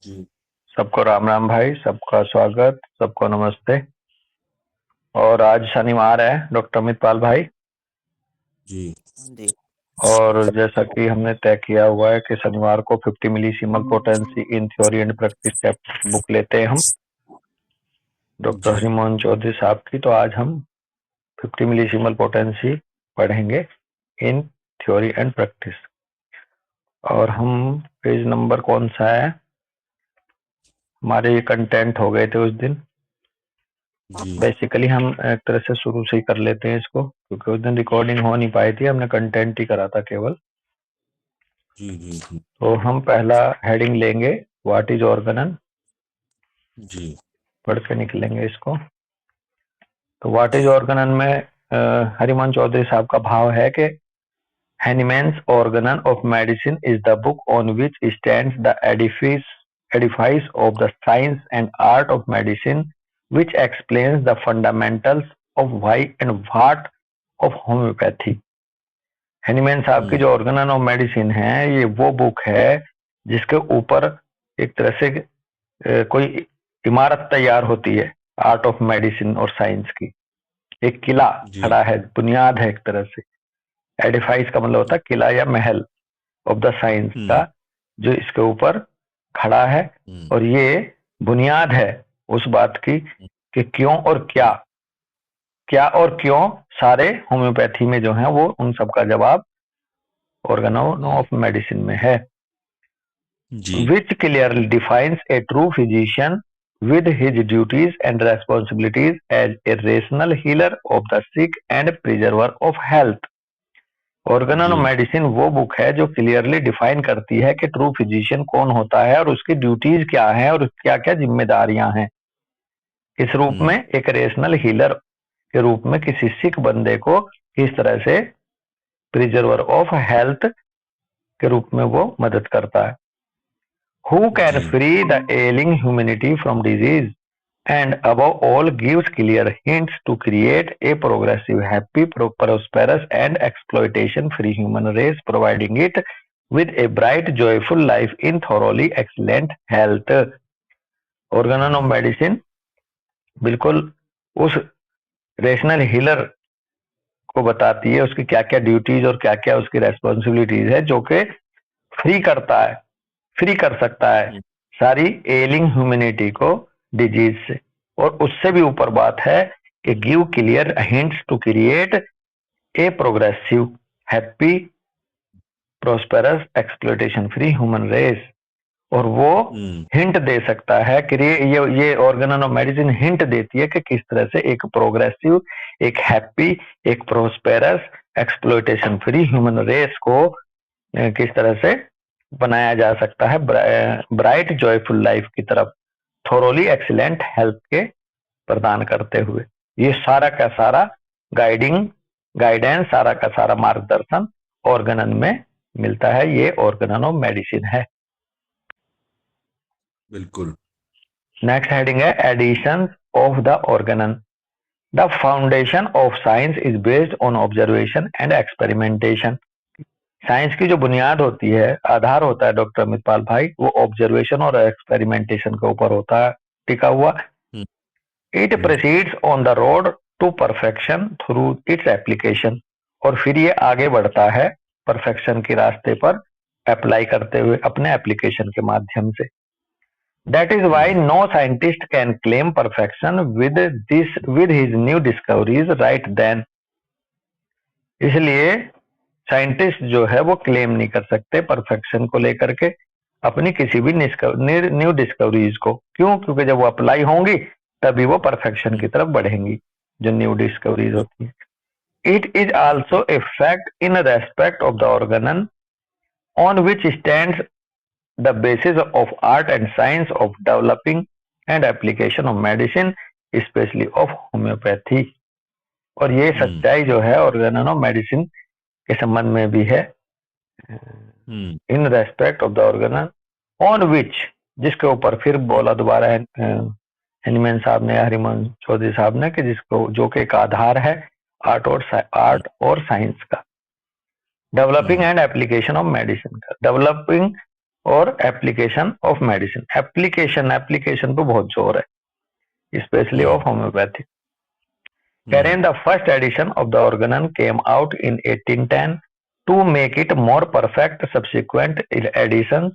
जी, सबको राम राम भाई, सबका स्वागत, सबको नमस्ते। और आज शनिवार है डॉक्टर अमित पाल भाई। जी, जी। और जैसा कि हमने तय किया हुआ है कि शनिवार को 50 millesimal potency in theory and practice chapter book लेते हैं हम डॉक्टर जी, हरिमोहन चौधरी साहब की। तो आज हम 50 मिलीसीमल पोटेंसी पढ़ेंगे इन थ्योरी एंड प्रैक्टिस। और हम पेज नंबर कौन सा है, हमारे ये कंटेंट हो गए थे उस दिन। जी, बेसिकली हम एक तरह से शुरू से ही कर लेते हैं इसको, क्योंकि उस दिन रिकॉर्डिंग हो नहीं पाई थी, हमने कंटेंट ही करा था केवल। जी, जी, जी, तो हम पहला हेडिंग लेंगे, व्हाट इज ऑर्गेनन, जी, पढ़ के निकलेंगे इसको। तो व्हाट इज ऑर्गेनन में हरिमोहन चौधरी साहब का भाव है कि Hahnemann's Organon of medicine is the book on which stands the edifice of the science and art of medicine, which explains the fundamentals of why and what of homeopathy। Hahnemann साहब की हम्म, जो Organon of medicine है, ये वो book है जिसके ऊपर एक तरह से कोई इमारत तैयार होती है आर्ट ऑफ मेडिसिन और साइंस की। एक किला जी, खड़ा है, बुनियाद है एक तरह से। एडिफाइस का मतलब होता है किला या महल, ऑफ द साइंस का, हम्म, जो इसके ऊपर खड़ा है। हम्म, और ये बुनियाद है उस बात की कि क्यों और क्या, क्या और क्यों सारे होम्योपैथी में जो है वो उन सब का जवाब ऑर्गेनन हम्म, ऑफ मेडिसिन में है। जी, which clearly defines a true physician with his duties and responsibilities as a rational healer of the sick and preserver of health। Organon of जी, मेडिसिन वो बुक है जो क्लियरली डिफाइन करती है कि true physician कौन होता है और उसकी ड्यूटीज क्या हैं और क्या क्या जिम्मेदारियां हैं। इस रूप में हम्म, एक रेशनल हीलर के रूप में किसी सिख बंदे को किस तरह से प्रिजर्वर ऑफ हेल्थ के रूप में वो मदद करता है। Who can जी, free the ailing humanity from disease, and above all gives clear hints to create a progressive, happy, prosperous and exploitation-free human race, providing it with a bright, joyful life in thoroughly excellent health। Organon of hmm, medicine बिल्कुल उस rational healer को बताती है, उसकी क्या क्या duties और क्या क्या उसकी रेस्पॉन्सिबिलिटीज है, जो कि फ्री करता है, फ्री कर सकता है हम्म, सारी एलिंग ह्यूमैनिटी को डिजीज से। और उससे भी ऊपर बात है कि give clear hints to create a progressive, happy, prosperous, exploitation free human race. और वो हम्म, हिंट दे सकता है कि ये ऑर्गेनन ऑफ मेडिसिन हिंट देती है कि किस तरह से एक प्रोग्रेसिव, एक हैप्पी, एक prosperous, exploitation free human race को किस तरह से बनाया जा सकता है ब्राइट जॉयफुल लाइफ की तरफ, थोरोली एक्सीलेंट हेल्थ के प्रदान करते हुए। ये सारा का सारा गाइडिंग गाइडेंस, सारा का सारा मार्गदर्शन ऑर्गेनन में मिलता है। ये ऑर्गेनन ऑफ मेडिसिन है। बिल्कुल, नेक्स्ट हेडिंग है edition of the organon. The foundation of science is based on observation and experimentation. Science की जो बुनियाद होती है, आधार होता है डॉक्टर अमितपाल भाई, वो ऑब्जर्वेशन और एक्सपेरिमेंटेशन के ऊपर होता है टिका हुआ। Hmm, it hmm, proceeds on the road to perfection through its application. और फिर ये आगे बढ़ता है परफेक्शन के रास्ते पर अप्लाई करते हुए अपने एप्लीकेशन के माध्यम से। That is why hmm, no scientist can claim perfection with his new discoveries right then. इसलिए साइंटिस्ट जो है वो क्लेम नहीं कर सकते परफेक्शन को लेकर के अपनी किसी भी न्यू डिस्कवरीज को। क्यों? क्योंकि जब वो अप्लाई होंगी तभी वो परफेक्शन की हम्म, तरफ बढ़ेंगी, जो न्यू डिस्कवरीज बिल- होती है। It is also a fact in respect of the Organon on which stands the basis of art and science of developing and application of medicine, specially of homeopathy. और ये हम्म, सच्चाई जो है Organon of medicine के संबंध में भी है, hmm, in respect of the Organon on which, जिसके ऊपर फिर बोला दोबारा है हैनीमैन साहब ने, हरिमोहन चौधरी साहब ने, कि जिसको जो कि एक आधार है हम्म, आर्ट और साइंस का, developing hmm, and application of medicine का। डेवलपिंग और एप्लीकेशन ऑफ मेडिसिन। एप्लीकेशन पे बहुत जोर है, स्पेशली ऑफ होम्योपैथी। कह रहे हैं the first edition of the Organon came out in 1810 to make it more perfect. Subsequent edition,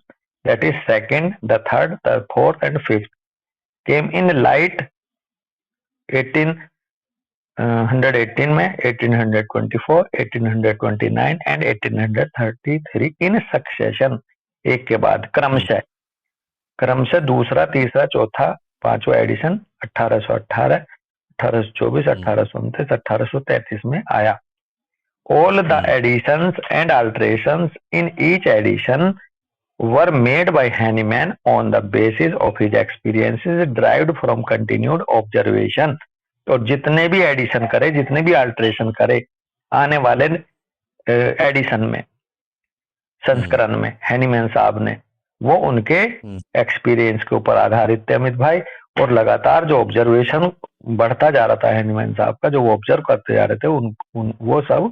that is second, the third, the fourth and fifth, came in light 1818 में, 1824, 1829 and 1833 in succession, एक के बाद क्रमशः दूसरा, तीसरा, चौथा, पांचवा addition 1818, 1824, 1829, 1833 में आया। All the additions and alterations in each edition were made by Hahnemann on the basis of his experiences derived from continued observation। और जितने भी एडिशन करे, जितने भी अल्ट्रेशन करे आने वाले एडिशन में, संस्करण में, हैनीमैन साहब ने, वो उनके एक्सपीरियंस के ऊपर आधारित थे अमित भाई। और लगातार जो ऑब्जर्वेशन बढ़ता जा रहा था हैनीमैन साहब का, जो वो ऑब्जर्व करते जा रहे थे, वो सब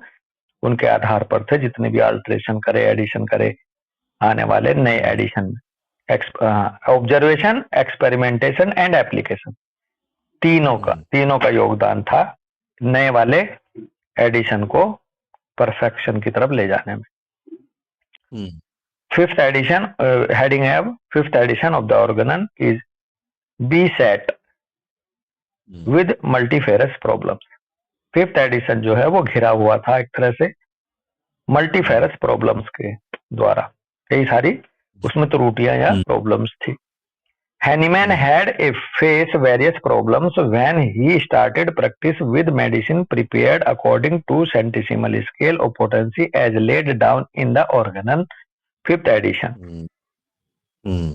उनके आधार पर थे, जितने भी अल्ट्रेशन करे, एडिशन करे आने वाले नए एडिशन में। ऑब्जर्वेशन, एक्सपेरिमेंटेशन एंड एप्लीकेशन, तीनों का योगदान था नए वाले एडिशन को परफेक्शन की तरफ ले जाने में। फिफ्थ एडिशन, हेडिंग है अब, fifth edition of the Organon is beset with multifarious problems. Fifth edition जो है वो घिरा हुआ था एक तरह से मल्टीफेरस प्रॉब्लम्स के द्वारा, कई सारी उसमें त्रुटियां या प्रॉब्लम्स थी। Hahnemann had a face various problems when he started practice with medicine prepared according to centesimal scale of potency as laid down in the organon, fifth edition।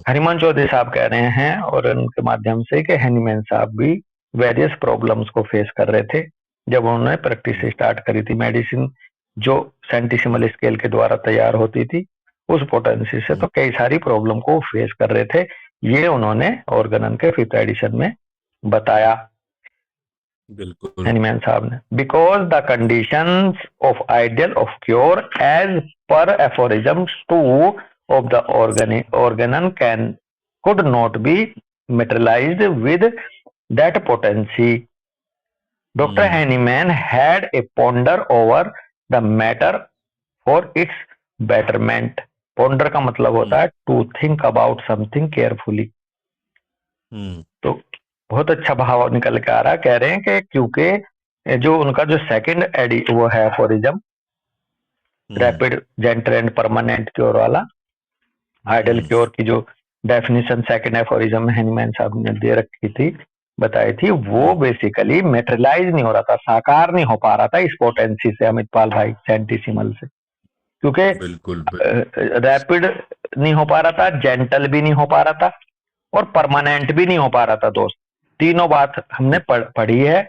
हरिमन Chaudhary साहब कह रहे हैं और उनके माध्यम से कि हैनीमैन साहब भी वेरियस प्रॉब्लम्स को फेस कर रहे थे जब उन्होंने प्रैक्टिस स्टार्ट करी थी मेडिसिन जो सेंटिसिमल स्केल के द्वारा तैयार होती थी उस पोटेंसी से, तो कई सारी प्रॉब्लम को फेस कर रहे थे। ये उन्होंने ऑर्गेनन के फिफ्थ एडिशन में बताया हैनीमैन साहब ने। Because the conditions of ideal of cure as per aphorism two of the Organon can could not be materialised with that potency. Doctor Hahnemann had a ponder over the matter for its betterment. Ponder का मतलब होता है to think about something carefully. तो बहुत अच्छा भाव निकल के आ रहा, कह रहे हैं कि क्योंकि जो उनका जो सेकंड एडी वो है aphorism, rapid, gentle and permanent cure वाला, आइडियल क्योर की जो डेफिनेशन सेकंड एफोरिज्म में हैनीमैन साहब ने दे रखी थी, बताई थी, वो बेसिकली मेटेरियलाइज नहीं हो रहा था, साकार नहीं हो पा रहा था इस पोटेंसी से अमितपाल भाई, सेंटिसिमल से, क्योंकि रैपिड नहीं हो पा रहा था, जेंटल भी नहीं हो पा रहा था और परमानेंट भी नहीं हो पा रहा था। दोस्त, तीनों बात हमने पढ़ी है।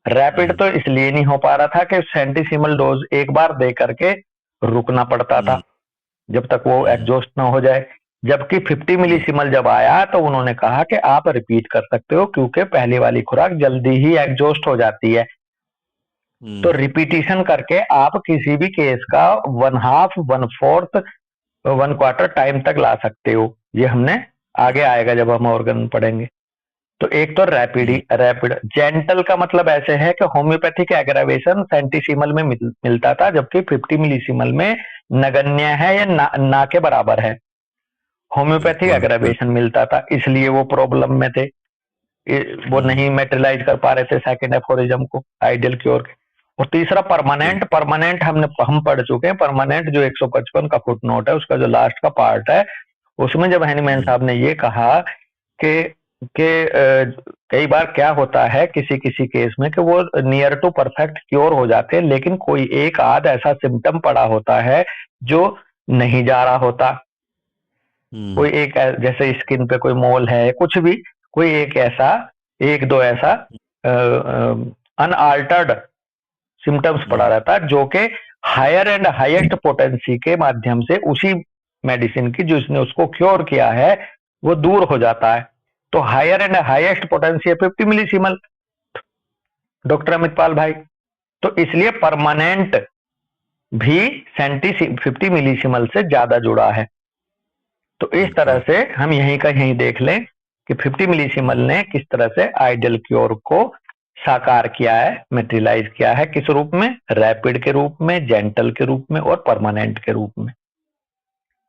रैपिड तो इसलिए नहीं हो पा रहा था कि सेंटिसिमल डोज एक बार दे करके रुकना पड़ता था जब तक वो एग्जॉस्ट ना हो जाए, जबकि 50 मिलीसिमल जब आया तो उन्होंने कहा कि आप रिपीट कर सकते हो क्योंकि पहली वाली खुराक जल्दी ही एग्जॉस्ट हो जाती है। तो रिपीटिशन करके आप किसी भी केस का 1/2, 1/4, 1/4 टाइम तक ला सकते हो। ये हमने आगे आएगा जब हम ऑर्गन पढ़ेंगे। तो एक तो रैपिड, जेंटल का मतलब ऐसे है कि होम्योपैथिक एग्रावेशन सेंटिसिमल में मिलता था, जबकि 50 मिलीसिमल में नगण्य है या ना के बराबर है। होम्योपैथिक एग्रावेशन मिलता था, इसलिए वो प्रॉब्लम में थे, वो नहीं मेटेरियलाइज कर पा रहे थे सेकंड एफोरिज्म को आइडियल क्योर के। और तीसरा परमानेंट हम पढ़ चुके हैं। परमानेंट जो 155 का फुट नोट है उसका जो लास्ट का पार्ट है, उसमें जब हैनीमैन साहब ने ये कहा कि कई बार क्या होता है किसी केस में कि वो नियर टू परफेक्ट क्योर हो जाते हैं, लेकिन कोई एक आध ऐसा सिम्टम पड़ा होता है जो नहीं जा रहा होता। कोई एक, जैसे स्किन पे कोई मोल है, कुछ भी, कोई एक दो ऐसा अनअल्टर्ड सिम्टम्स पड़ा रहता है जो कि हायर एंड हाईएस्ट पोटेंसी के माध्यम से उसी मेडिसिन की जिसने उसको क्योर किया है वो दूर हो जाता है। तो हायर एंड हाईएस्ट पोटेंसी है 50 मिलीसिमल, डॉक्टर अमितपाल भाई। तो इसलिए परमानेंट भी 50 मिलीसिमल से ज्यादा जुड़ा है। तो इस तरह से हम यहीं का यहीं देख लें कि 50 मिलीसीमल ने किस तरह से आइडियल क्योर को साकार किया है, मेटेरियलाइज किया है, किस रूप में, रैपिड के रूप में, जेंटल के रूप में और परमानेंट के रूप में।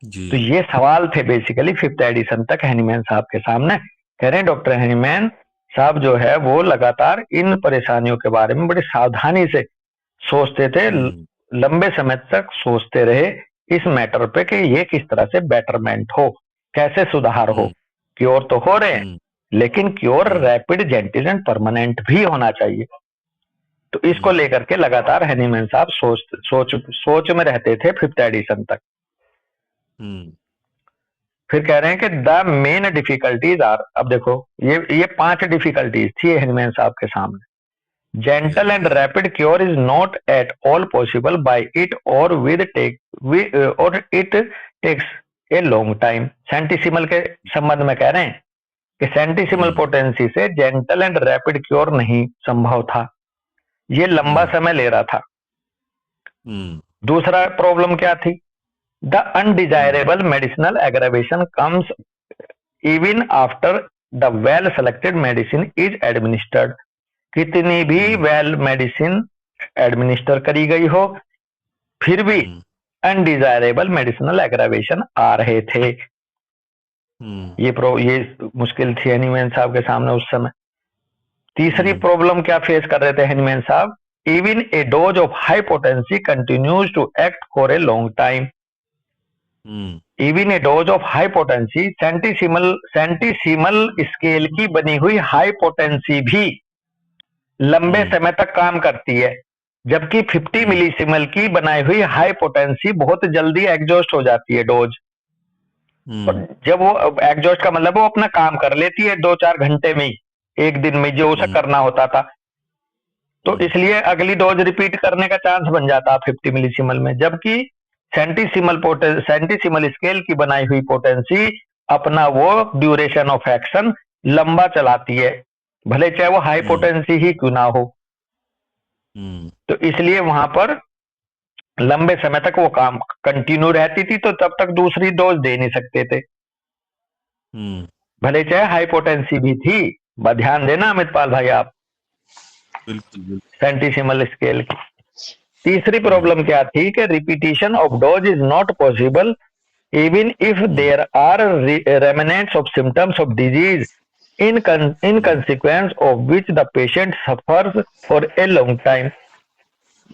तो ये सवाल थे बेसिकली 5th एडिशन तक हैनीमैन साहब के सामने। कह रहे हैं डॉक्टर हैनीमैन साहब जो है वो लगातार इन परेशानियों के बारे में बड़ी सावधानी से सोचते थे, लंबे समय तक सोचते रहे इस मैटर पे कि ये किस तरह से बेटरमेंट हो, कैसे सुधार हो। क्योर तो हो रहे हैं लेकिन cure rapid, gentle and permanent भी होना चाहिए। तो इसको लेकर के लगातार हैनीमैन साहब सोच में रहते थे 5th एडिशन तक। फिर कह रहे हैं कि द मेन डिफिकल्टीज आर, अब देखो ये 5 डिफिकल्टीज थी हैनीमैन साहब के सामने। Gentle and rapid cure is not at all possible by it or it takes a long time. सेंटिसिमल के संबंध में कह रहे हैं कि सेंटिसिमल पोटेंसी से जेंटल एंड रैपिड क्योर नहीं संभव था, ये लंबा समय ले रहा था। दूसरा प्रॉब्लम क्या थी? The undesirable medicinal aggravation comes even after the well selected medicine is administered. कितनी भी वेल मेडिसिन एडमिनिस्टर करी गई हो फिर भी अनडिजायरेबल मेडिसिनल एग्रावेशन आ रहे थे। ये मुश्किल थी हैनीमैन साहब के सामने उस समय। तीसरी प्रॉब्लम क्या फेस कर रहे थे हैनीमैन साहब? Even a dose of high potency continues to act for a long time. Even a dose of high potency, centesimal scale की बनी हुई हाई पोटेंसी भी लंबे समय तक काम करती है, जबकि 50 मिलीसिमल की बनाई हुई हाई पोटेंसी बहुत जल्दी एग्जॉस्ट हो जाती है डोज। जब वो एग्जॉस्ट का मतलब वो अपना काम कर लेती है 2-4 घंटे में ही, एक दिन में जो उसे करना होता था। तो इसलिए अगली डोज रिपीट करने का चांस बन जाता है 50 मिलीसिमल में, जबकि सेंटिसिमल स्केल की बनाई हुई पोटेंसी अपना वो ड्यूरेशन ऑफ एक्शन लंबा चलाती है, भले चाहे वो हाई पोटेंसी ही क्यों ना हो। तो इसलिए वहां पर लंबे समय तक वो काम कंटिन्यू रहती थी, तो तब तक दूसरी डोज दे नहीं सकते थे, भले चाहे हाई पोटेंसी भी थी। ध्यान देना अमितपाल भाई आप, सेंटिसिमल स्केल की। तीसरी प्रॉब्लम क्या थी कि repetition of dose is not possible even if there are remnants of symptoms of disease in consequence of which the patient suffers for a long time।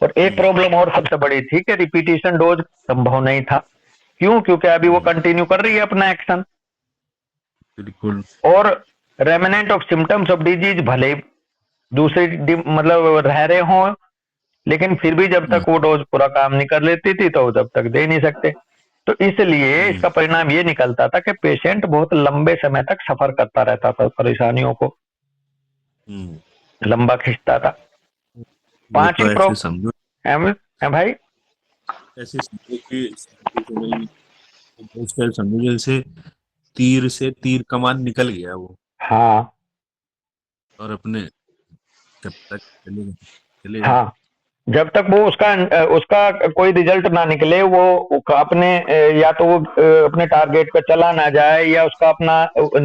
और एक प्रॉब्लम और सबसे बड़ी थी कि रिपीटिशन डोज संभव नहीं था। क्यों? क्योंकि अभी वो कंटिन्यू कर रही है अपना एक्शन। बिल्कुल। और remnant of symptoms of disease भले दूसरी मतलब रह रहे हों, लेकिन फिर भी जब तक वो डोज पूरा काम नहीं कर लेती थी तो जब तक दे नहीं सकते। तो इसलिए इसका परिणाम ये निकलता था कि पेशेंट बहुत लंबे समय तक सफर करता रहता था, परेशानियों को लंबा खींचता था। पांचवी प्रॉब्लम भाई ऐसे समझो जैसे तीर से तीर कमान निकल गया वो, हाँ, और अपने जब तक चले हाँ, जब तक वो उसका कोई रिजल्ट ना निकले, वो अपने या तो वो अपने टारगेट पे चला ना जाए या उसका अपना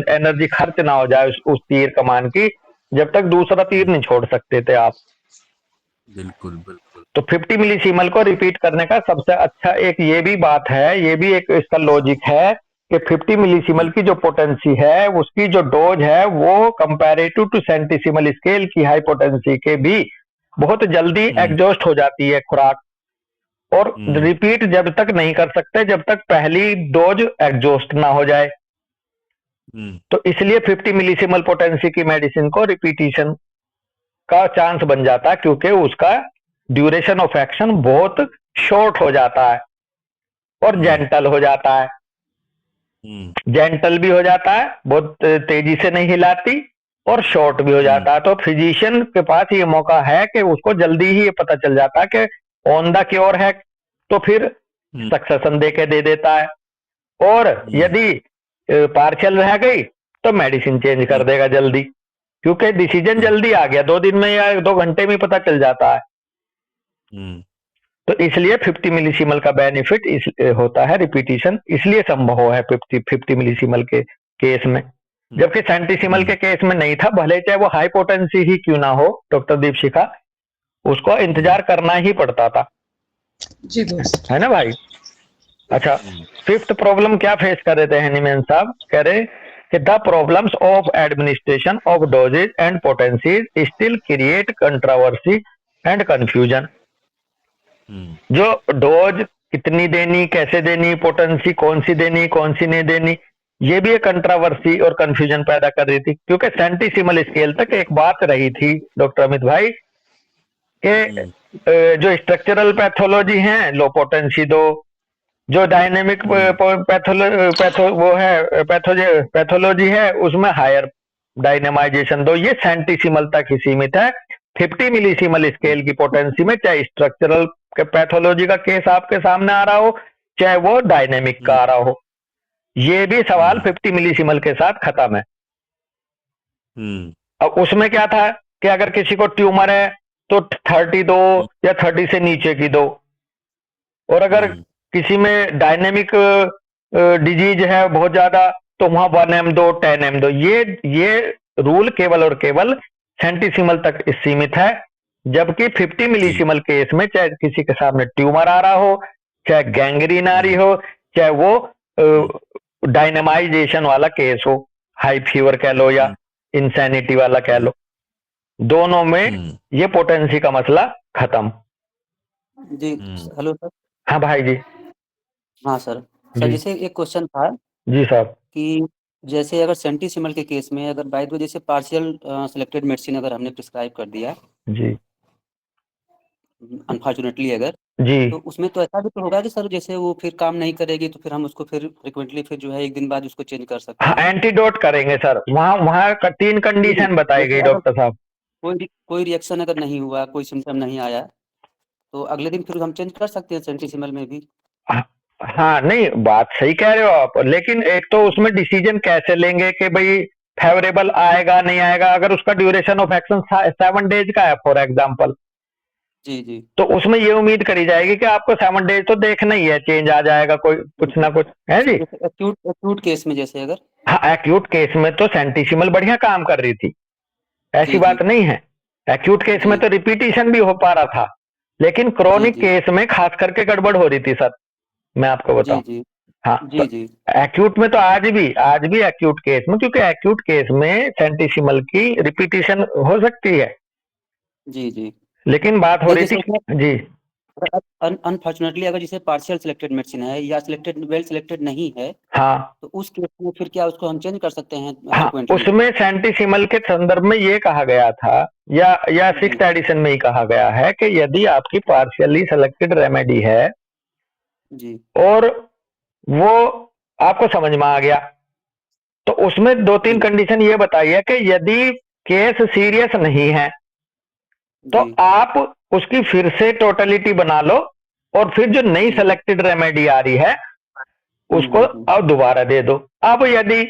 एनर्जी खर्च ना हो जाए उस तीर कमान की, जब तक दूसरा तीर नहीं छोड़ सकते थे आप। बिल्कुल बिल्कुल। तो 50 मिलीसीमल को रिपीट करने का सबसे अच्छा एक ये भी बात है, ये भी एक इसका लॉजिक है कि 50 मिलीसीमल की जो पोटेंसी है उसकी जो डोज है वो कंपैरेटिव टू सेंटिसिमल स्केल की हाई पोटेंसी के भी बहुत जल्दी एग्जॉस्ट हो जाती है खुराक, और रिपीट जब तक नहीं कर सकते जब तक पहली डोज एग्जॉस्ट ना हो जाए। तो इसलिए 50 मिलीसीमल पोटेंसी की मेडिसिन को रिपीटिशन का चांस बन जाता है, क्योंकि उसका ड्यूरेशन ऑफ एक्शन बहुत शॉर्ट हो जाता है और जेंटल हो जाता है। जेंटल भी हो जाता है, बहुत तेजी से नहीं हिलाती, और शॉर्ट भी हो जाता है। तो फिजिशियन के पास ये मौका है कि उसको जल्दी ही ये पता चल जाता है कि ऑन द क्योर है, तो फिर सक्सेशन दे के दे देता है, और यदि पार्शियल रह गई तो मेडिसिन चेंज कर देगा जल्दी, क्योंकि डिसीजन जल्दी आ गया, 2 दिन में या 2 घंटे में पता चल जाता है। तो इसलिए 50 मिलीसीमल का बेनिफिट होता है, रिपीटिशन इसलिए संभव है 50 मिलीसीमल के केस में, जबकि सेंटीसीमल के केस में नहीं था। भले चाहे वो हाई पोटेंसी ही क्यों ना हो डॉक्टर दीपशिखा, उसको इंतजार करना ही पड़ता था। जी दोस्त। है ना भाई? अच्छा, फिफ्थ प्रॉब्लम क्या फेस कर रहे थे हनीमैन साहब? कह रहे कि the problems of administration of doses and potencies still create controversy and confusion. जो डोज कितनी देनी, कैसे देनी, पोटेंसी कौन सी देनी, कौन सी नहीं देनी, ये भी एक कंट्रोवर्सी और कंफ्यूजन पैदा कर रही थी। क्योंकि सेंटीसीमल स्केल तक एक बात रही थी डॉक्टर अमित भाई कि जो स्ट्रक्चरल पैथोलॉजी है लो पोटेंसी दो, जो डायनेमिक पैथोलॉजी है उसमें हायर डायनेमाइजेशन दो। ये सेंटीसीमल तक ही सीमित है। 50 मिलीसीमल स्केल की पोटेंसी में चाहे स्ट्रक्चरल के पैथोलॉजी का केस आपके सामने आ रहा हो, चाहे वो डायनेमिक का आ रहा हो, ये भी सवाल 50 मिलीसीमल के साथ खत्म है। अब उसमें क्या था कि अगर किसी को ट्यूमर है तो 30 दो या 30 से नीचे की दो, और अगर किसी में डायनेमिक डिजीज है बहुत ज्यादा तो वहां 1M दो, 10M दो। ये रूल केवल और केवल सेंटीसीमल तक सीमित है, जबकि 50 मिलीसीमल केस में चाहे किसी के सामने ट्यूमर आ रहा हो, चाहे गैंग्रीन आ रही हो, चाहे वो डायनेमाइजेशन वाला केस हो, हाई फीवर कह लो या इंसैनिटी वाला कह लो, दोनों में ये पोटेंसी का मसला खत्म। जी हेलो सर। हाँ भाई जी। हाँ सर। सर जैसे एक क्वेश्चन था जी साहब कि जैसे अगर सेंटीसीमल के केस में अगर बाय द वे जैसे पार्शियल सिलेक्टेड मेडिसिन अगर हमने प्रिस्क्राइब कर दिया जी अनफॉर्चुनेटली अगर, जी तो उसमें तो ऐसा भी तो होगा कि सर जैसे वो फिर काम नहीं करेगी तो फिर हम उसको फिर फ्रिक्वेंटली फिर जो है एक दिन बाद उसको चेंज कर सकते हाँ, हैं। एंटीडोट करेंगे सर। वहाँ 3 कंडीशन बताई गई डॉक्टर साहब। कोई रिएक्शन अगर नहीं हुआ, कोई सिम्टम नहीं आया, तो अगले दिन फिर हम चेंज कर सकते हैं सेंटीसीमल में भी। हाँ नहीं, बात सही कह रहे हो आप, लेकिन एक तो उसमें डिसीजन कैसे लेंगे कि भाई फेवरेबल आएगा नहीं आएगा। अगर उसका ड्यूरेशन ऑफ एक्शन 7 डेज का है फॉर एग्जाम्पल, जी जी, तो उसमें ये उम्मीद करी जाएगी कि आपको 7 डेज तो देखना ही है, चेंज आ जाएगा कोई कुछ ना कुछ, है जी। एक्यूट केस में जैसे अगर, हाँ, एक्यूट केस में तो सेंटीसीमल बढ़िया काम कर रही थी, ऐसी जी, बात नहीं है। एक्यूट केस में तो रिपीटिशन भी हो पा रहा था, लेकिन क्रोनिक केस में खास करके गड़बड़ हो रही थी सर, मैं आपको बताऊं। जी हाँ जी तो जी एक्यूट में तो आज भी एक्यूट केस में, क्योंकि एक्यूट केस में सेंटीसीमल की रिपीटिशन हो सकती है, जी जी, लेकिन बात हो रही थी जी। अनफॉर्चुनेटली अगर जैसे पार्शियल सिलेक्टेड मेडिसिन है या सिलेक्टेड वेल सिलेक्टेड नहीं है, हाँ तो उस केस में फिर क्या उसको हम चेंज कर सकते हैं हाँ, फ्रिक्वेंटली? उसमें सेंटीसीमल के संदर्भ में ये कहा गया था, या 6th एडिशन में ही कहा गया है कि यदि आपकी पार्शियली सिलेक्टेड रेमेडी है जी, और वो आपको समझ में आ गया, तो उसमें 2-3 कंडीशन ये बताई है कि यदि केस सीरियस नहीं है तो आप उसकी फिर से टोटलिटी बना लो, और फिर जो नई सेलेक्टेड रेमेडी आ रही है उसको अब दोबारा दे दो। अब यदि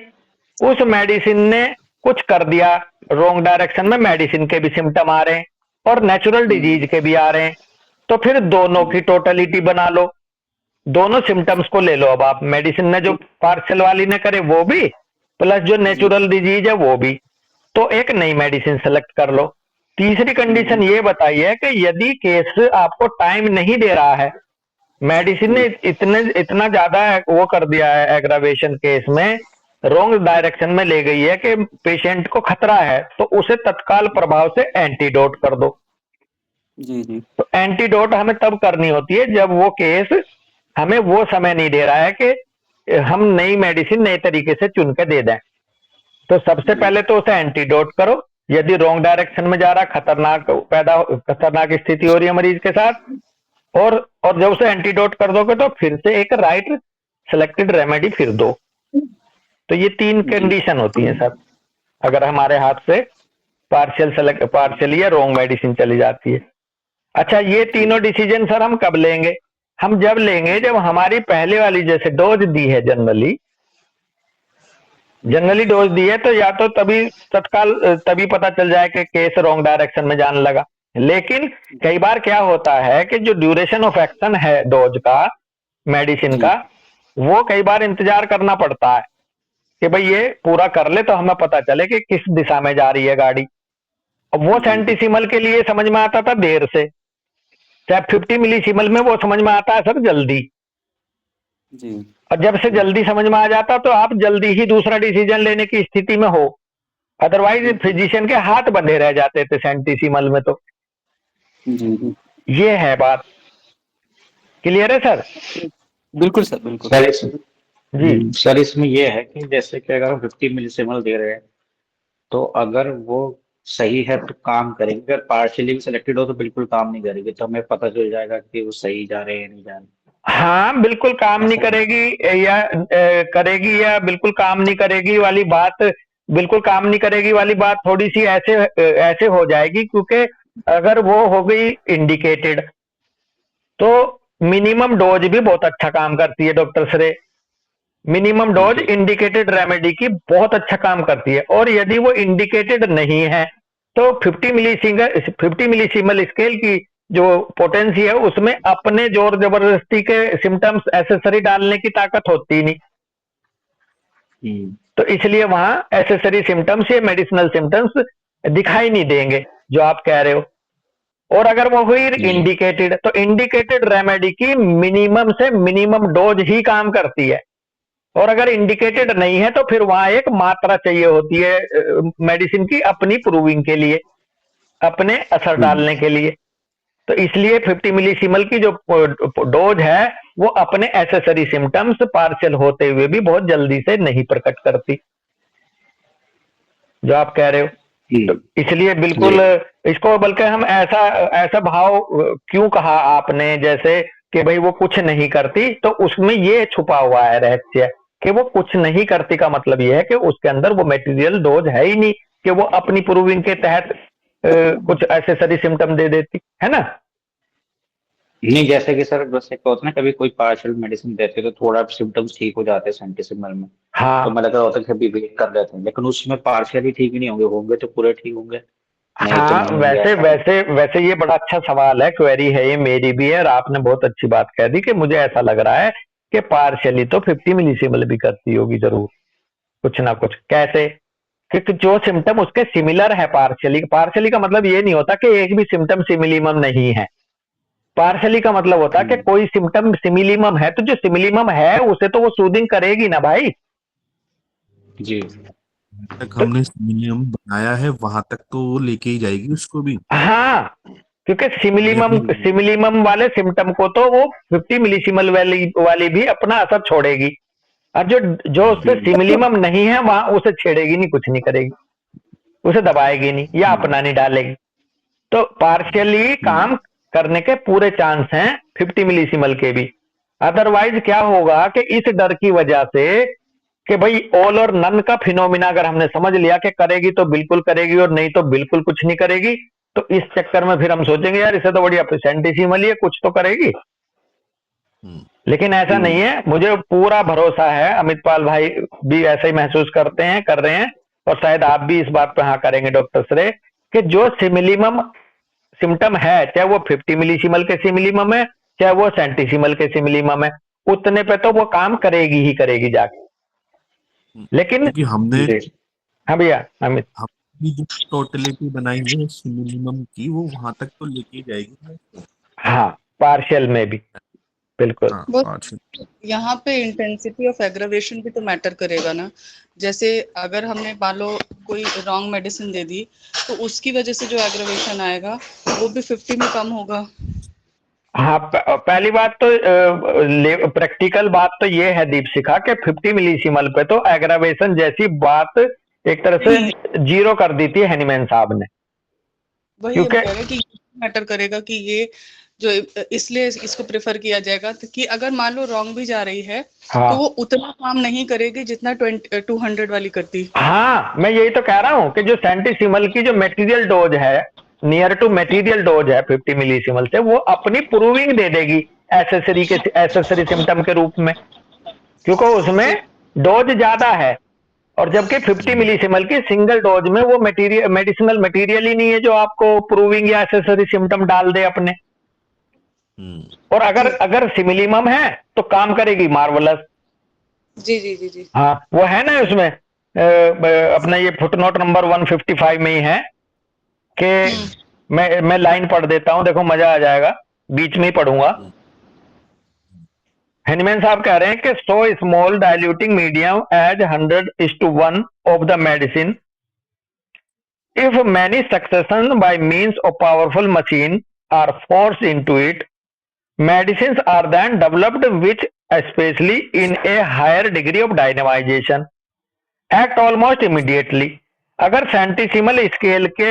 उस मेडिसिन ने कुछ कर दिया रॉन्ग डायरेक्शन में, मेडिसिन के भी सिम्टम आ रहे हैं और नेचुरल डिजीज के भी आ रहे हैं, तो फिर दोनों की टोटलिटी बना लो, दोनों सिम्टम्स को ले लो। अब आप मेडिसिन ने जो पार्शियल वाली ने करे वो भी, प्लस जो नेचुरल डिजीज है वो भी, तो एक नई मेडिसिन सेलेक्ट कर लो। तीसरी कंडीशन ये बताई है कि यदि केस आपको टाइम नहीं दे रहा है, मेडिसिन ने इतना ज्यादा वो कर दिया है, एग्रावेशन केस में रॉन्ग डायरेक्शन में ले गई है कि पेशेंट को खतरा है, तो उसे तत्काल प्रभाव से एंटीडोट कर दो। जी जी, तो एंटीडोट हमें तब करनी होती है जब वो केस हमें वो समय नहीं दे रहा है कि हम नई मेडिसिन नए तरीके से चुन के दे दें। तो सबसे पहले तो उसे एंटीडोट करो, यदि रॉन्ग डायरेक्शन में जा रहा, खतरनाक स्थिति हो रही है मरीज के साथ, और जब उसे एंटीडोट कर दोगे तो फिर से एक राइट सिलेक्टेड रेमेडी फिर दो। तो ये 3 कंडीशन होती है सर, अगर हमारे हाथ से पार्शियली या रॉन्ग मेडिसिन चली जाती है। अच्छा, ये तीनों डिसीजन सर हम कब लेंगे? हम जब लेंगे जब हमारी पहले वाली जैसे डोज दी है, जनरली डोज दी है, तो या तो तभी तत्काल तभी पता चल जाए कि केस रॉन्ग डायरेक्शन में जाने लगा, लेकिन कई बार क्या होता है कि जो ड्यूरेशन ऑफ एक्शन है डोज का, मेडिसिन जी। का, वो कई बार इंतजार करना पड़ता है कि भाई ये पूरा कर ले तो हमें पता चले कि किस दिशा में जा रही है गाड़ी। अब वो जी। सेंटीसिमल के लिए समझ में आता था देर से, चाहे 50 मिलीसिमल में वो समझ में आता है सर जल्दी। जी। और जब से जल्दी समझ में आ जाता तो आप जल्दी ही दूसरा डिसीजन लेने की स्थिति में हो, अदरवाइज बिल्कुल। फिजिशियन के हाथ बंधे रह जाते थे सेंटीसिमल में। तो जी, जी। ये है बात, क्लियर है सर? बिल्कुल सर, बिल्कुल। सर जी सर इसमें ये है कि जैसे कि अगर हम 50 मिलीसिमल दे रहे हैं तो अगर वो सही है तो काम करेगी, अगर पार्शियली भी सिलेक्टेड हो तो बिल्कुल काम नहीं करेगी, तो हमें पता चल जाएगा कि वो सही जा रहे हैं या नहीं जा रहे। हाँ, बिल्कुल काम नहीं ऐसा करेगी या करेगी या बिल्कुल काम नहीं करेगी वाली बात, बिल्कुल काम नहीं करेगी वाली बात थोड़ी सी ऐसे हो जाएगी, क्योंकि अगर वो हो गई इंडिकेटेड तो मिनिमम डोज भी बहुत अच्छा काम करती है डॉक्टर श्रे। मिनिमम डोज जी इंडिकेटेड रेमेडी की बहुत अच्छा काम करती है। और यदि वो इंडिकेटेड नहीं है तो 50 मिलीसीमल स्केल की जो पोटेंसी है उसमें अपने जोर जबरदस्ती के सिम्टम्स एसेसरी डालने की ताकत होती नहीं, तो इसलिए वहां एसेसरी सिम्टम्स या मेडिसिनल सिम्टम्स दिखाई नहीं देंगे जो आप कह रहे हो। और अगर वो हुई जी इंडिकेटेड तो इंडिकेटेड रेमेडी की मिनिमम से मिनिमम डोज ही काम करती है। और अगर इंडिकेटेड नहीं है तो फिर वहां एक मात्रा चाहिए होती है मेडिसिन की अपनी प्रूविंग के लिए, अपने असर डालने के लिए। तो इसलिए 50 मिलीसिमल की जो डोज है वो अपने एसेसरी सिम्टम्स पार्शियल होते हुए भी बहुत जल्दी से नहीं प्रकट करती, जो आप कह रहे हो। जी तो इसलिए बिल्कुल इसको, बल्कि हम ऐसा ऐसा भाव क्यों कहा आपने जैसे कि भाई वो कुछ नहीं करती, तो उसमें ये छुपा हुआ है रहस्य कि वो कुछ नहीं करती का मतलब ये है कि उसके अंदर वो मटेरियल डोज है ही नहीं कि वो अपनी प्रूविंग के तहत कुछ एसेसरी सिम्टम दे देती है ना। नहीं, जैसे कि सर जैसे क्या होता है ना, कभी कोई पार्शियल मेडिसिन देते हैं तो थोड़ा सिम्टम्स ठीक हो जाते हैं सेंटिसिमल में, तो हाँ मैं लगा होता है कि अभी वेट कर लेते हैं, लेकिन उसमें पार्शियली ठीक ही नहीं होंगे, होंगे तो पूरे ठीक होंगे, नहीं तो हाँ, नहीं होंगे, वैसे ऐसा है। वैसे वैसे ये बड़ा अच्छा सवाल है, क्वेरी है ये, मेरी भी है, और आपने बहुत अच्छी बात कह दी कि मुझे ऐसा लग रहा है कि पार्शियली तो 50 मिलीसिमल भी करती होगी जरूर, कुछ ना कुछ। कैसे? क्योंकि जो सिम्टम उसके सिमिलर है पार्शियली, पार्शियली का मतलब ये नहीं होता कि एक भी सिम्टम सिमिलिमम नहीं है। पार्शियली का मतलब होता है कि कोई सिम्टम सिमिलिमम है तो जो सिमिलिमम है उसे तो वो सूदिंग करेगी ना भाई। जी तक तो हमने नियम बनाया है वहां तक तो वो लेके ही जाएगी उसको भी। हाँ, क्योंकि ये सिमिलिमम अपनी सिमिलिमम वाले सिम्टम को तो वो 50 मिलीसिमल वाली वाली भी अपना असर छोड़ेगी, और जो जो उससे सिमिलिमम नहीं है वहां उसे छेड़ेगी नहीं, कुछ नहीं करेगी, उसे दबाएगी नहीं या अपना नहीं डालेगी। तो पार्शियली काम करने के पूरे चांस हैं 50 मिलीसिमल के भी। अदरवाइज क्या होगा कि इस डर की वजह से कि भाई ऑल और नन का फिनोमिना अगर हमने समझ लिया कि करेगी तो बिल्कुल करेगी और नहीं तो बिल्कुल कुछ नहीं करेगी, तो इस चक्कर में फिर हम सोचेंगे यार इसे तो बढ़िया सेंटीसिमल ही है, कुछ तो करेगी। लेकिन ऐसा नहीं है, मुझे पूरा भरोसा है, अमित पाल भाई भी ऐसा ही महसूस करते हैं, कर रहे हैं, और शायद आप भी इस बात पे हाँ करेंगे डॉक्टर श्रे, कि जो सिमिलिमम सिम्टम है, चाहे वो 50 मिलीसिमल के सिमिलिमम है चाहे वो सेंटीसिमल के सिमिलिमम है, उतने पे तो वो काम करेगी ही करेगी जाके। लेकिन क्योंकि हमने हाँ भैया अमित, अपनी जो टोटलिटी बनाई है मिनिमम की वो वहां तक तो लेके ही जाएगी। हाँ पार्शियल में भी बिल्कुल। हाँ बस पाँच। यहाँ पे इंटेंसिटी ऑफ एग्रावेशन भी तो मैटर करेगा ना। जैसे अगर हमने मान लो कोई रॉन्ग मेडिसिन दे दी तो उसकी वजह से जो एग्रावेशन आएगा वो भी 50 में कम होगा। हाँ, पहली बात तो प्रैक्टिकल बात तो ये है दीपशिखा के 50 मिलीसिमल पे तो एग्रावेशन जैसी बात एक तरह नहीं, से जीरो कर दी थी हैनीमैन साहब ने, वही हम क्योंकि कह रहे हैं कि मैटर करेगा कि ये जो, इसलिए इसको प्रेफर किया जाएगा कि अगर मान लो रॉन्ग भी जा रही है हाँ तो वो उतना काम नहीं करेगी जितना 200 वाली करती। हाँ, मैं यही तो कह रहा हूँ कि जो सेंटीसिमल की जो मटेरियल डोज है, नियर टू मटेरियल डोज है 50 मिलीसिमल से, वो अपनी प्रूविंग दे देगी एसेसरी सिम्टम के रूप में, क्योंकि उसमें डोज ज्यादा है और जबकि 50 मिलीसिमल की सिंगल डोज में वो मेडिसिनल मटेरियल ही नहीं है जो आपको प्रूविंग या एसेसरी सिम्टम डाल दे अपने। और अगर सिमिलीमम है तो काम करेगी मार्वलस। जी जी जी जी। हाँ, वो है ना उसमें अपना ये फुटनोट नंबर 155 में ही है कि मैं लाइन पढ़ देता हूं, देखो मजा आ जाएगा, बीच में ही पढ़ूंगा। हेनमैन साहब कह रहे हैं कि so small diluting medium as 100:1 of the medicine if many succussion by means of powerful machine are force into it, medicines are then developed which especially in a higher degree of dynamization act almost immediately। अगर सेंटीसिमल scale के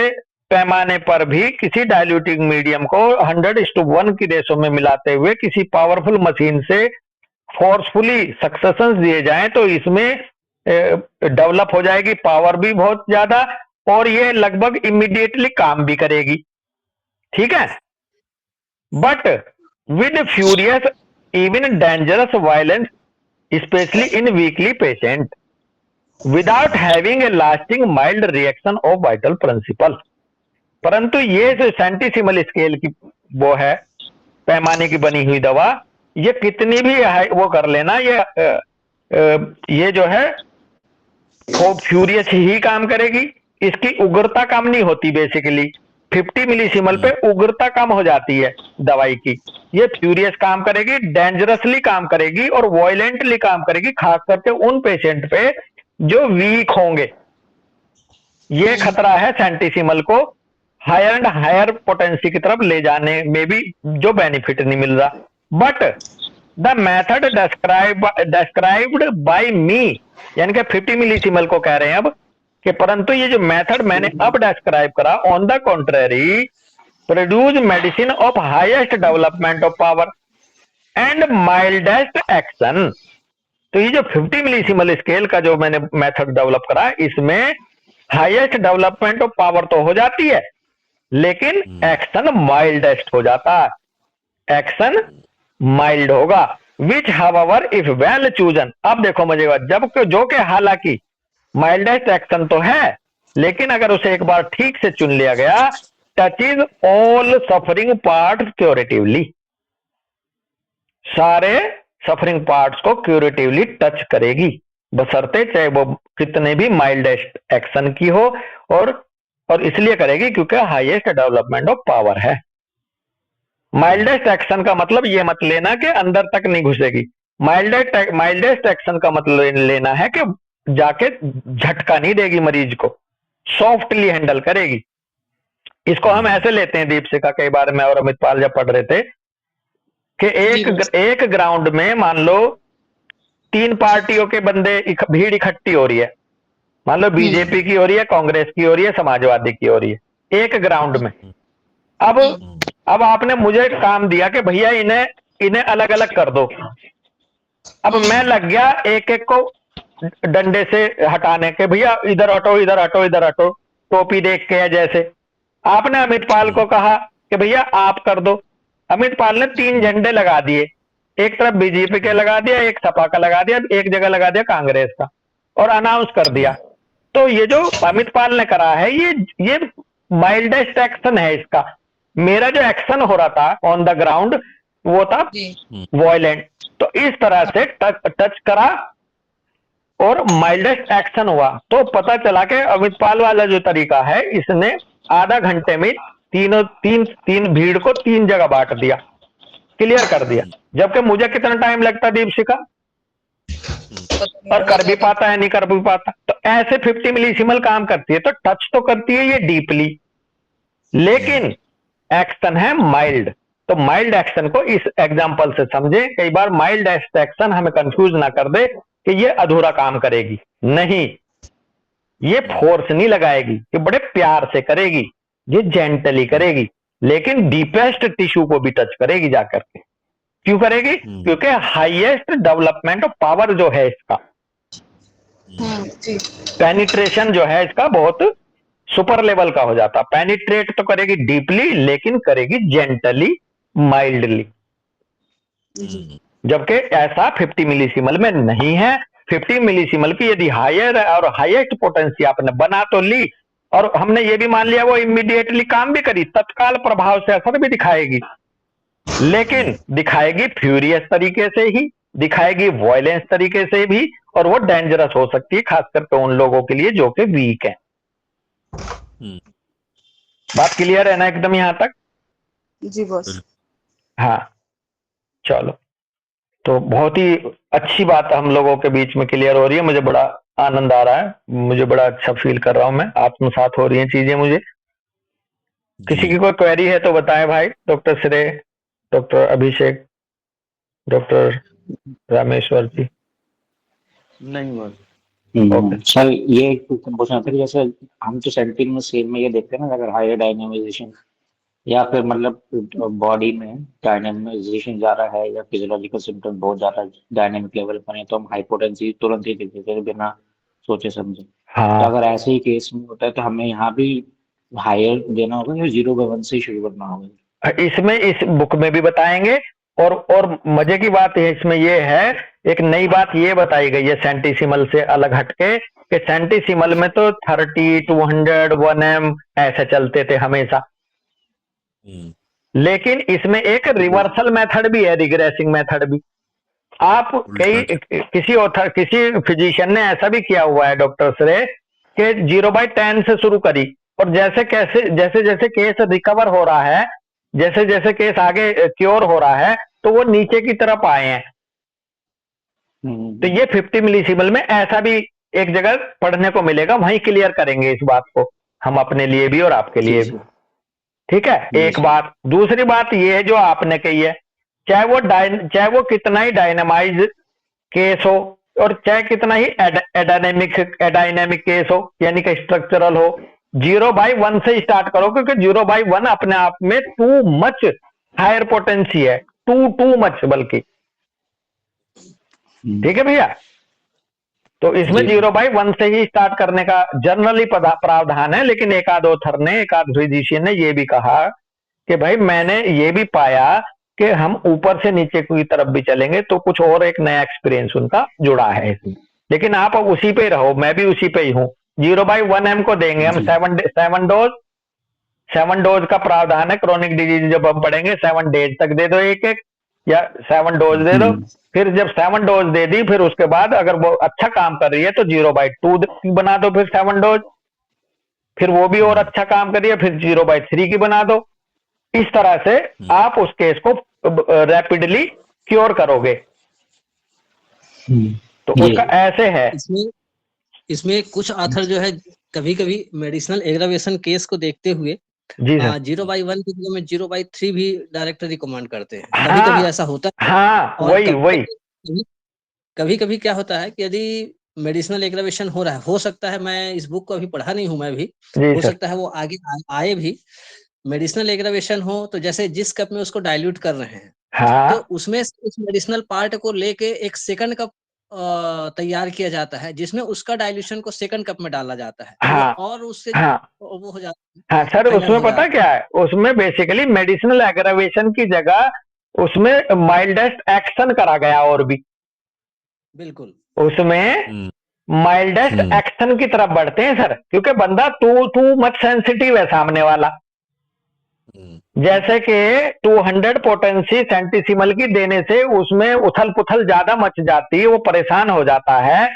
पैमाने पर भी किसी diluting medium को 100:1 की ratio में मिलाते हुए किसी पावरफुल मशीन से फोर्सफुली सक्सेशंस दिए जाएं तो इसमें डेवलप हो जाएगी, पावर भी बहुत ज्यादा, और ये लगभग इमीडिएटली काम भी करेगी। ठीक है, but with furious even dangerous violence especially in weakly patient without having a lasting mild reaction of vital principle। परंतु ये जो सेंटीसिमल स्केल की वो है पैमाने की बनी हुई दवा, ये कितनी भी वो कर लेना, ये जो है वो फ्यूरियस ही काम करेगी, इसकी उग्रता कम नहीं होती। बेसिकली 50 मिलीसिमल पे उग्रता कम हो जाती है दवाई की, ये फ्यूरियस काम करेगी, डेंजरसली काम करेगी और वॉयलेंटली काम करेगी, खास करके उन पेशेंट पे जो वीक होंगे। ये खतरा है सेंटीसिमल को हायर एंड हायर पोटेंसी की तरफ ले जाने में भी जो बेनिफिट नहीं मिल रहा। But the method described by me, यानी कि 50 मिलीसिमल को कह रहे हैं अब कि परंतु ये जो मेथड मैंने अब डिस्क्राइब करा, on the contrary produce medicine of highest development of power and mildest action. तो ये जो 50 मिलीसिमल स्केल का जो मैंने मेथड डेवलप करा, इसमें हाईएस्ट डेवलपमेंट ऑफ पावर तो हो जाती है, लेकिन एक्शन माइल्डेस्ट हो जाता है, एक्शन माइल्ड होगा। विच हाउएवर इफ वेल चूजन, अब देखो मजेगा, जब जो कि हालांकि माइल्डेस्ट एक्शन तो है, लेकिन अगर उसे एक बार ठीक से चुन लिया गया, टचेज ऑल सफरिंग पार्ट क्यूरेटिवली, सारे सफरिंग पार्ट्स को क्यूरेटिवली टच करेगी, बशर्ते चाहे वो कितने भी माइल्डेस्ट एक्शन की हो, और इसलिए करेगी क्योंकि हाईएस्ट डेवलपमेंट ऑफ पावर है। माइल्डेस्ट एक्शन का मतलब ये मत लेना कि अंदर तक नहीं घुसेगी, माइल्डेस्ट एक्शन का मतलब लेना है कि जाके झटका नहीं देगी मरीज को, सॉफ्टली हैंडल करेगी। इसको हम ऐसे लेते हैं दीपशिखा, कई बार मैं और अमित पाल जब पढ़ रहे थे कि एक ग्राउंड में मान लो 3 पार्टियों के बंदे भीड़ इकट्ठी हो रही है, मान लो बीजेपी की हो रही है, कांग्रेस की हो रही है, समाजवादी की हो रही है, एक ग्राउंड में। अब आपने मुझे काम दिया कि भैया इन्हें अलग अलग कर दो। अब मैं लग गया एक एक को डंडे से हटाने के, भैया इधर हटो इधर हटो इधर हटो, टोपी देख के जैसे। आपने अमित पाल को कहा कि भैया आप कर दो, अमित पाल ने 3 झंडे लगा दिए, एक तरफ बीजेपी के लगा दिया, एक सपा का लगा दिया, एक जगह लगा दिया कांग्रेस का, और अनाउंस कर दिया। तो ये जो अमित पाल ने करा है, ये माइल्डेस्ट एक्शन है इसका। मेरा जो एक्शन हो रहा था ऑन द ग्राउंड वो था वॉयलेंट। तो इस तरह से टच करा और माइल्डेस्ट एक्शन हुआ, तो पता चला कि अमित पाल वाला जो तरीका है, इसने आधा घंटे में तीन भीड़ को 3 जगह बांट दिया, क्लियर कर दिया। जबकि मुझे कितना टाइम लगता दीपशिखा, और कर भी पाता है नहीं कर भी पाता। तो ऐसे 50 मिलीसिमल काम करती है, तो टच तो करती है ये डीपली, लेकिन एक्शन है माइल्ड। तो माइल्ड एक्शन को इस एग्जांपल से समझे, कई बार माइल्ड एक्शन हमें कंफ्यूज ना कर दे कि ये अधूरा काम करेगी, नहीं, ये फोर्स नहीं लगाएगी, ये बड़े प्यार से करेगी, ये जेंटली करेगी, लेकिन डीपेस्ट टिश्यू को भी टच करेगी जाकर के। क्यों करेगी? क्योंकि हाईएस्ट डेवलपमेंट ऑफ पावर जो है इसका, पेनिट्रेशन जो है इसका बहुत सुपर लेवल का हो जाता। पेनिट्रेट तो करेगी डीपली, लेकिन करेगी जेंटली, माइल्डली, जबकि ऐसा 50 मिलीसिमल में नहीं है। 50 मिलीसीमल की यदि हायर और हाईएस्ट पोटेंसी आपने बना तो ली, और हमने ये भी मान लिया वो इमीडिएटली काम भी करी, तत्काल प्रभाव से असर भी दिखाएगी, लेकिन दिखाएगी फ्यूरियस तरीके से ही, दिखाएगी वॉयलेंस तरीके से भी, और वो डेंजरस हो सकती है खास करके उन लोगों के लिए जो कि वीक है। बात क्लियर है ना एकदम यहां तक? जी बॉस। हाँ, चलो, तो बहुत ही अच्छी बात हम लोगों के बीच में क्लियर हो रही है, मुझे बड़ा आनंद आ रहा है, मुझे बड़ा अच्छा फील कर रहा हूं मैं, आत्मसात हो रही हैं चीजें मुझे। किसी की कोई क्वेरी है तो बताएं भाई, डॉक्टर श्रेय, डॉक्टर अभिषेक, डॉक्टर रामेश्वर जी। नहीं बस। सर ये पूछना था कि जैसे हम तो सेंटिन में सेल में ये देखते हैं ना, अगर हायर डायनेमाइजेशन या फिर मतलब बॉडी में डायनेमाइजेशन ज्यादा है या फिजियोलॉजिकल सिम्टम बहुत ज्यादा डायनेमिक लेवल पर है, तो हम हाइपोटेंसी तुरंत ही देख देते हैं बिना सोचे समझे। तो हाँ, अगर ऐसे ही केस में होता है तो हमें यहाँ भी हायर देना होगा या 0/1 से ही शुरू करना होगा? इसमें इस बुक में भी बताएंगे, और मजे की बात है इसमें ये है, एक नई बात ये बताई गई है सेंटीसिमल से अलग हटके, कि सेंटीसिमल में तो 30, 200, 1M ऐसे चलते थे हमेशा, लेकिन इसमें एक रिवर्सल मेथड भी है, रिग्रेसिंग मेथड भी। आप किसी फिजिशियन ने ऐसा भी किया हुआ है डॉक्टर श्रेय, कि 0/10 से शुरू करी, और जैसे जैसे केस रिकवर हो रहा है, जैसे जैसे केस आगे क्योर हो रहा है, तो वो नीचे की तरफ आए हैं। तो ये 50 मिलीसीमल में ऐसा भी एक जगह पढ़ने को मिलेगा, वहीं क्लियर करेंगे इस बात को हम अपने लिए भी और आपके लिए भी। ठीक है, एक बात। दूसरी बात ये है जो आपने कही है, चाहे वो कितना ही डायनामाइज केस हो, और चाहे कितना ही एडाइनेमिक केस हो, यानी कि स्ट्रक्चरल हो, 0/1 से स्टार्ट करो, क्योंकि 0/1 अपने आप में टू मच हायर पोटेंसी है, टू मच बल्कि। ठीक है भैया, तो इसमें 0/1 से ही स्टार्ट करने का जनरली प्रावधान है, लेकिन एक आध फिजिशियन ने ये भी कहा कि भाई मैंने ये भी पाया कि हम ऊपर से नीचे की तरफ भी चलेंगे तो कुछ और एक नया एक्सपीरियंस उनका जुड़ा है इसमें। लेकिन आप अब उसी पे रहो, मैं भी उसी पे ही हूं। 0/1M को देंगे हम 7 डोज का प्रावधान है, क्रोनिक डिजीज जब हम पढ़ेंगे 7 डेज तक दे दो एक एक, या 7 डोज दे दो। फिर जब 7 डोज दे दी, फिर उसके बाद अगर वो अच्छा काम कर रही है तो 0/2 बना दो, फिर 7 डोज, फिर वो भी और अच्छा काम करिए, फिर 0/3 की बना दो। इस तरह से आप उस केस को रैपिडली क्योर करोगे। तो उसका ऐसे है। इसमें कुछ ऑथर जो है कभी कभी मेडिसिनल एग्रावेशन केस को देखते हुए जी सर, 0/1 की जगह में 0/3 भी डायरेक्टर रिकमेंड करते हैं। हाँ, कभी कभी ऐसा होता है। हाँ, और वही कभी कभी क्या होता है कि यदि मेडिसिनल एग्रावेशन हो रहा है, हो सकता है, मैं इस बुक को अभी पढ़ा नहीं हूं मैं भी, हो सकता है वो आगे आए भी, मेडिसिनल एग्रावेशन हो तो जैसे जिस कप में उसको डाइल्यूट कर रहे हैं, हाँ, तो उसमें उस मेडिसिनल पार्ट को लेके एक सेकंड कप तैयार किया जाता है, जिसमें उसका डाइल्यूशन को सेकंड कप में डाला जाता है, तो हाँ, और उससे हाँ, वो हो जाता है, हाँ सर, फाइनल उसमें हो पता जाता क्या है, उसमें बेसिकली मेडिसिनल एग्रावेशन की जगह उसमें माइल्डेस्ट एक्शन करा गया, और भी बिल्कुल उसमें माइल्डेस्ट एक्शन की तरफ बढ़ते हैं सर, क्योंकि बंदा टू मच सेंसिटिव है सामने वाला। जैसे कि 200 पोटेंसी सेंटीसिमल की देने से उसमें उथल पुथल ज्यादा मच जाती है, वो परेशान हो जाता है,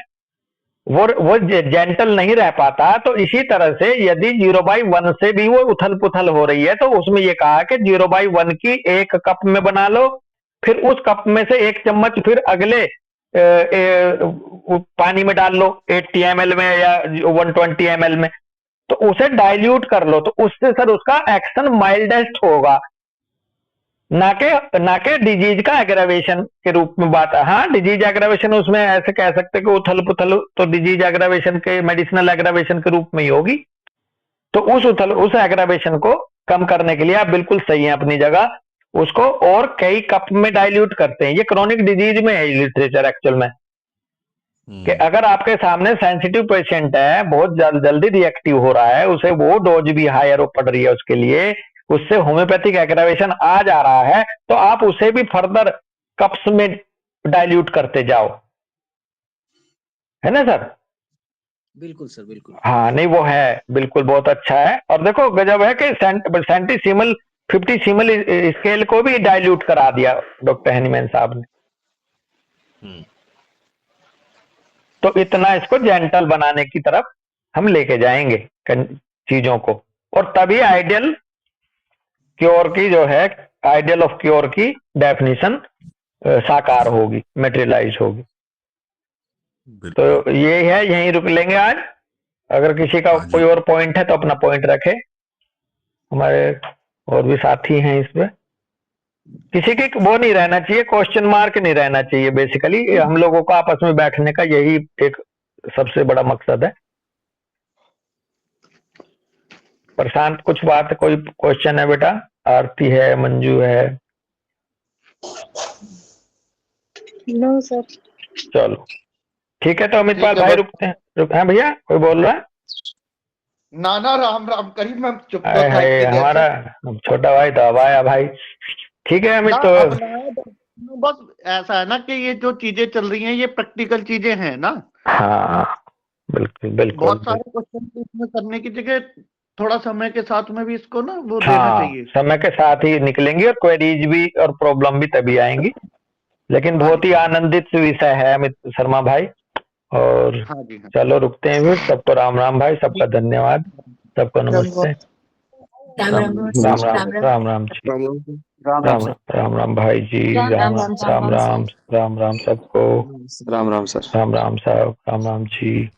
वो जेंटल नहीं रह पाता। तो इसी तरह से यदि 0/1 से भी वो उथल पुथल हो रही है, तो उसमें ये कहा कि 0/1 की एक कप में बना लो, फिर उस कप में से 1 चम्मच फिर अगले पानी में डाल लो, 80 ml में या 120 ml में, तो उसे डाइल्यूट कर लो, तो उससे सर उसका एक्शन माइल्डेस्ट होगा, ना के डिजीज का एग्रावेशन के रूप में बात है। हाँ, डिजीज एग्रावेशन उसमें ऐसे कह सकते कि उथल पुथल तो डिजीज एग्रावेशन के मेडिसिनल एग्रावेशन के रूप में ही होगी। तो उस एग्रावेशन को कम करने के लिए आप बिल्कुल सही हैं अपनी जगह, उसको और कई कप में डाइल्यूट करते हैं। ये क्रोनिक डिजीज में है लिटरेचर एक्चुअल में, कि अगर आपके सामने सेंसिटिव पेशेंट है, बहुत जल्दी रिएक्टिव हो रहा है, उसे वो डोज भी हायर पड़ रही है उसके लिए, उससे होम्योपैथिक एग्रावेशन आ जा रहा है, तो आप उसे भी फर्दर कप्स में डाइल्यूट करते जाओ। है ना सर? बिल्कुल सर, बिल्कुल। हाँ नहीं वो है, बिल्कुल बहुत अच्छा है। और देखो गजब है कि सेंटीसिमल 50 स्केल को भी डाइल्यूट करा दिया डॉक्टर हैनीमैन साहब ने। तो इतना इसको जेंटल बनाने की तरफ हम लेके जाएंगे चीजों को, और तभी आइडियल क्योर की जो है, आइडियल ऑफ क्योर की डेफिनेशन साकार होगी, मेटेरियलाइज होगी। तो ये है, यहीं रुक लेंगे आज। अगर किसी का कोई और पॉइंट है तो अपना पॉइंट रखे, हमारे और भी साथी हैं इसमें। किसी की वो नहीं रहना चाहिए, क्वेश्चन मार्क नहीं रहना चाहिए। बेसिकली हम लोगों का आपस में बैठने का यही एक सबसे बड़ा मकसद है। प्रशांत कुछ बात, कोई क्वेश्चन है बेटा? आरती है, मंजू है? No sir. चलो ठीक है, तो अमित पाल भाई रुकते हैं। हाँ भैया कोई बोल रहा है? नाना राम राम करीब मैं चुप हाय तो था इतनी देर हमारा छोटा भाई तो अब आया भाई। ठीक है अमित, तो बस ऐसा है ना कि ये जो चीजें चल रही हैं ये प्रैक्टिकल चीजें हैं ना। हाँ बिल्कुल बिल्कुल। बहुत सारे क्वेश्चन इसमें करने की जगह थोड़ा समय के साथ में भी इसको ना वो देना हाँ चाहिए। समय के साथ ही निकलेंगी, और क्वेरीज भी और प्रॉब्लम भी तभी आएंगी। लेकिन बहुत ही आनंदित विषय है अमित शर्मा भाई। और हाँ जी, हाँ। चलो रुकते हैं फिर। सबको राम राम भाई, सबका धन्यवाद, सबको नमस्ते। राम राम राम राम राम राम जी, राम राम भाई जी, राम राम राम राम राम राम सबको, राम राम सर। राम राम साहब, राम राम जी।